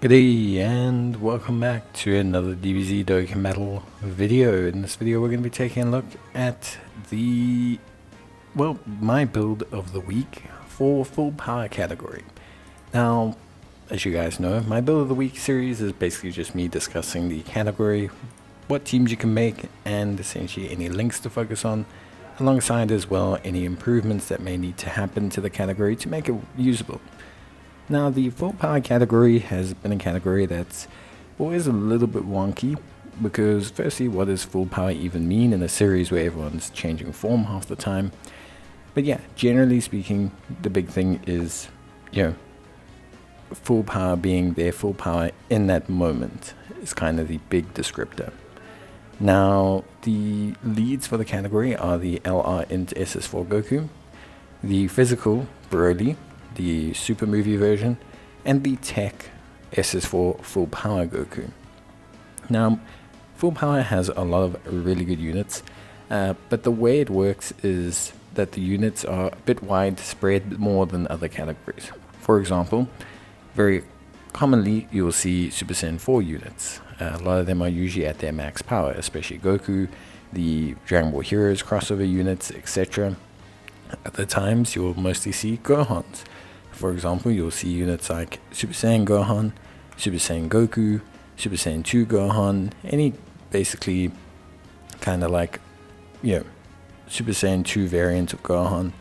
G'day and welcome back to another DBZ Dokkan Battle video. In this video we're going to be taking a look at my build of the week for full power category. Now, as you guys know, my build of the week series is basically just me discussing the category, what teams you can make, and essentially any links to focus on, alongside as well any improvements that may need to happen to the category to make it usable. Now, the full power category has been a category that's always a little bit wonky because, firstly, what does full power even mean in a series where everyone's changing form half the time? But yeah, generally speaking, the big thing is, full power being their full power in that moment is kind of the big descriptor. Now, the leads for the category are the LR int SS4 Goku, the physical Broly, the Super Movie version, and the Tech SS4 Full Power Goku. Now, Full Power has a lot of really good units, but the way it works is that the units are a bit widespread more than other categories. For example, very commonly you will see Super Saiyan 4 units. A lot of them are usually at their max power, especially Goku, the Dragon Ball Heroes crossover units, etc. Other times you'll mostly see Gohans. For example, you'll see units like Super Saiyan Gohan, Super Saiyan Goku, Super Saiyan 2 Gohan, any basically kind of like, Super Saiyan 2 variant of Gohan.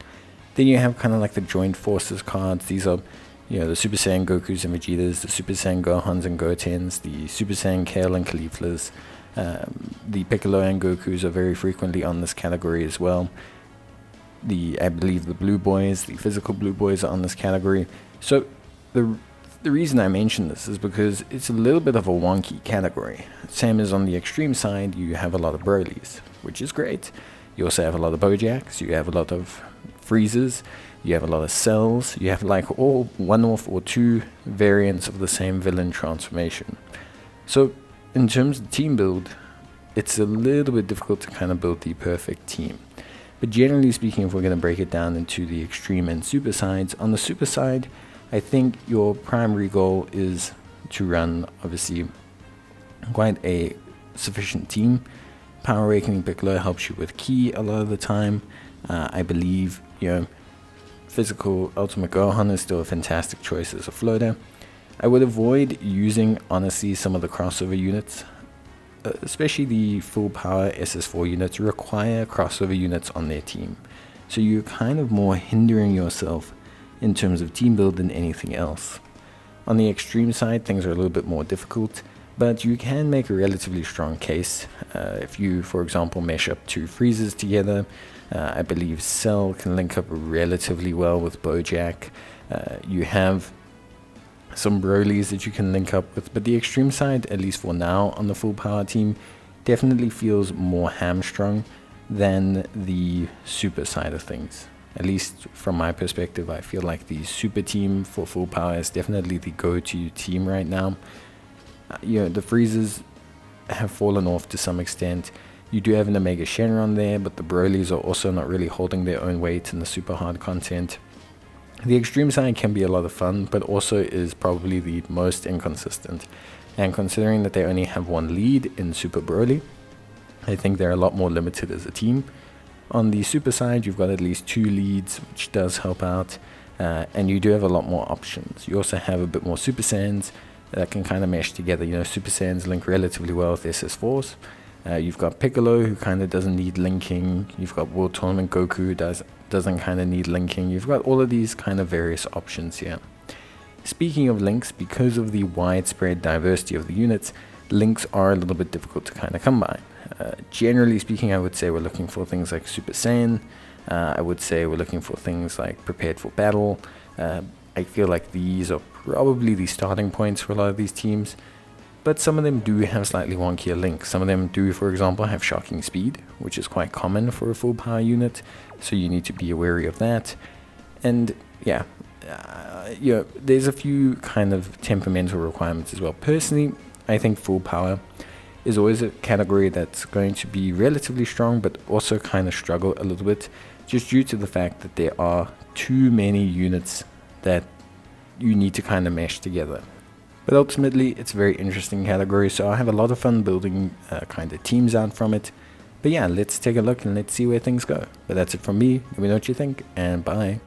Then you have kind of like the Joint Forces cards. These are, the Super Saiyan Gokus and Vegetas, the Super Saiyan Gohans and Gotens, the Super Saiyan Kale and Cauliflas. The Piccolo and Gokus are very frequently on this category as well. I believe the Blue Boys, the physical Blue Boys are on this category. So the reason I mention this is because it's a little bit of a wonky category. Same as on the extreme side, you have a lot of Brolys, which is great. You also have a lot of Bojacks, you have a lot of Freezers, you have a lot of Cells, you have like all one or two variants of the same villain transformation. So in terms of team build, it's a little bit difficult to kind of build the perfect team. But generally speaking, if we're going to break it down into the extreme and super sides, on the super side, I think your primary goal is to run, obviously, quite a sufficient team. Power Awakening Piccolo helps you with Ki a lot of the time. I believe, physical Ultimate Gohan is still a fantastic choice as a floater. I would avoid using, honestly, some of the crossover units. Especially the full power SS4 units require crossover units on their team. So you're kind of more hindering yourself in terms of team build than anything else. On the extreme side, things are a little bit more difficult, but you can make a relatively strong case. If you, for example, mesh up two Freezers together, I believe Cell can link up relatively well with Bojack. You have some Brolys that you can link up with, but the extreme side, at least for now on the full power team, definitely feels more hamstrung than the super side of things. At least from my perspective, I feel like the super team for full power is definitely the go-to team right now. The Freezers have fallen off to some extent. You do have an Omega Shenron there, but the Brolys are also not really holding their own weight in the super hard content. The extreme side can be a lot of fun, but also is probably the most inconsistent. And considering that they only have one lead in Super Broly, I think they're a lot more limited as a team. On the super side, you've got at least two leads, which does help out. And you do have a lot more options. You also have a bit more Super Saiyans that can kind of mesh together. Super Saiyans link relatively well with SS4s. You've got Piccolo, who kind of doesn't need linking. You've got World Tournament Goku, who doesn't kind of need linking. You've got all of these kind of various options here. Speaking of links, because of the widespread diversity of the units, links are a little bit difficult to kind of come by. Generally speaking, I would say we're looking for things like Super Saiyan. I would say we're looking for things like Prepared for Battle. I feel like these are probably the starting points for a lot of these teams. But some of them do have slightly wonkier links. Some of them do, for example, have Shocking Speed, which is quite common for a full power unit, so you need to be wary of that. And there's a few kind of temperamental requirements as well. Personally, I think full power is always a category that's going to be relatively strong, but also kind of struggle a little bit, just due to the fact that there are too many units that you need to kind of mesh together. But ultimately, it's a very interesting category, so I have a lot of fun building kind of teams out from it. But yeah, let's take a look and let's see where things go. But that's it from me. Let me know what you think, and bye.